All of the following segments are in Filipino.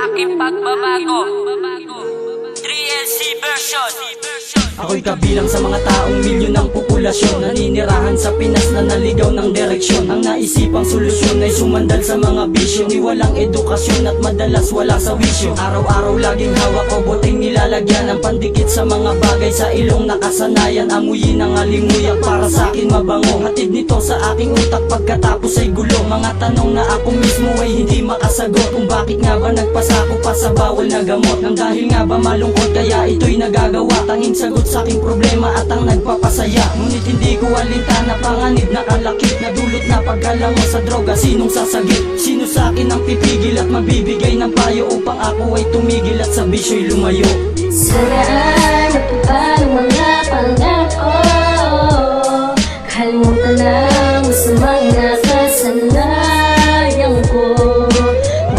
Aking pagbabago 3LC version. Ako'y kabilang sa mga taong milyon ng populasyon, naninirahan sa Pinas na naligaw ng direksyon. Ang naisipang solusyon ay sumandal sa mga bisyo, ni walang edukasyon at madalas wala sa wisyo. Araw-araw laging hawak ko boteng nilalagyan ng pandikit sa mga bagay sa ilong nakasanayan. Amuyin ang alimuyak para sa akin mabango, hatid nito sa aking utak pagkatapos ay gulo. Mga tanong na ako mismo ay hindi makasagot, kung bakit nga ba nagpasako pa sa bawal na gamot. Nang dahil nga ba malungkot kaya ito'y nagagawa, tanging sagot sa aking problema at ang nagpapasaya. Ngunit hindi ko alintana panganib na kalakip na dulot na pagkalango sa droga. Sinong sasagip? Sino sa akin ang pipigil at mabibigay ng payo upang ako ay tumigil at sa bisyo'y lumayo? Sana matupad ang mga pangako, kalimutan lang sa mga kasanayan ko.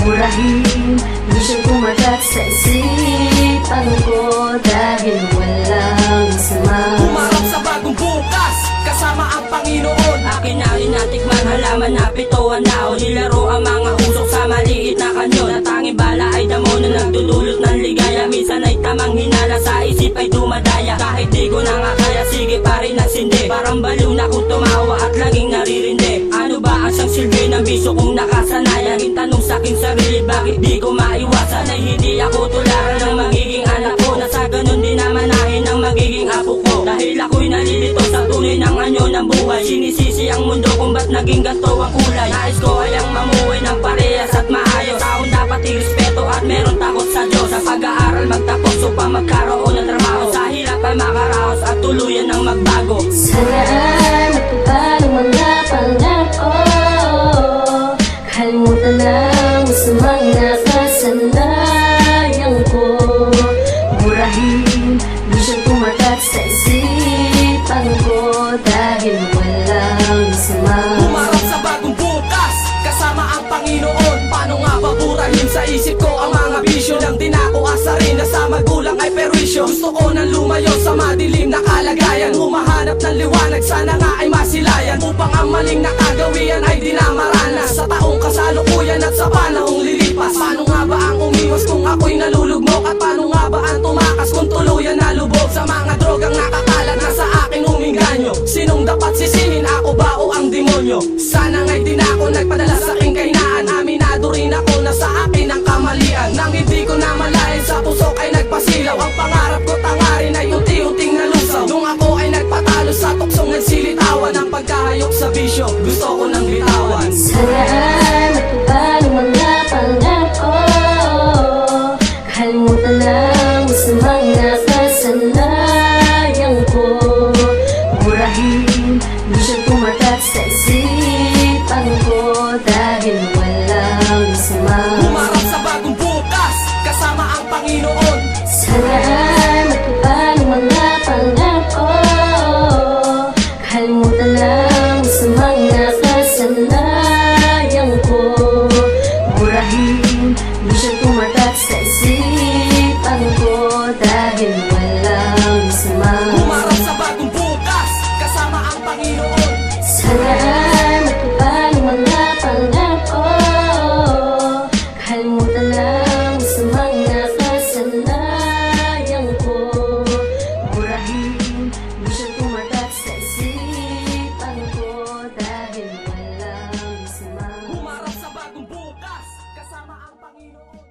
Murahin, di siya kumagat sa isipan ko dahil walang sama. Humarap sa bagong bukas, kasama ang Panginoon. Akin na rin natikman, halaman na pituan na o nilaro ang mga usok sa maliit na kanyon. At tanging bala ay damo na nagdudulot ng ligaya. Minsan ay tamang hinala sa isip ay dumadaya. Kahit di ko na nga kaya, sige pa rin nagsindi. Parang baliw na kung tumawa at laging naririndi. Ano ba ang siyang silbi ng biso kung nakasanayan? Yung tanong sa aking sarili, bakit di ko maiwasan ay hindi ako tularan ng magiging anak ko, na sa ganun din namanahin ang magiging apo ko. Dahil ako'y nalilito sa tunay ng anyo ng buhay, sinisisi ang mundo kung ba't naging ganito ang kulay. Nais ko ay ang mamuhay ng parehas at maayos. Taong dapat irespeto at meron takot sa Diyos. Sa pag-aaral magtapos upang magkaroon ng trabaho, sa hirap ay makaraos at tuluyan ng magbago. Sana matupad ang mga pangako, kalimutan lang sa mga kasanayan ko. Murahin, di siya tumatak sa isipan ko dahil walang sama. Humarap sa bagong bukas, kasama ang Panginoon. Paano nga baburahin sa isip ko ang mga bisyo? Lang din ako asarin na sa magulang ay perwisyo. Gusto ko nang lumayo sa madilim na kalagayan, humahanap ng liwanag, sana nga ay masilayan, upang ang maling nakagawian ay di na maranas sa taong kasalukuyan at sa panahong lilipas. Paano nga ba ang umiwas kung ako'y nalulugmok? At paano nga ba ang tumakas kung tuluyan na lubog sa mga drogang nakakalat na sa aking huminganyo? Sinong dapat sisihin, ako ba o ang demonyo? Sana nga'y di na ako nagpadala sa aking kahinaan. Aminado rin ako na sa akin ang kamalian, nang hindi ko na malayan sa pusok ay nagpasilaw. Ang pangarap ko tangarin ay unti-unting nalusaw, nung ako ay nagpatalo sa tuksong nagsilitawan. Ang pagkahayok sa bisyo, gusto ko nang bitawan. Sana matupad ang mga pangako, kalimutan lang sa mga kasanayan ko. Murahin, di siya tumatak sa isipan ko dahil walang sama. Humarap sa bagong bukas, kasama ang Panginoon. Sana matupad ang mga pangako, kalimutan lang sa mga kasanayan ko. Murahin, di siya tumatak sa isipan ko dahil walang sama. Humarap sa bagong bukas, kasama ang Panginoon. Sana matupad ang mga pangako, kalimutan lang sa mga kasanayan ko. Murahin, di siya tumatak sa isipan ko dahil walang sama. Humarap sa bagong bukas, kasama ang Panginoon.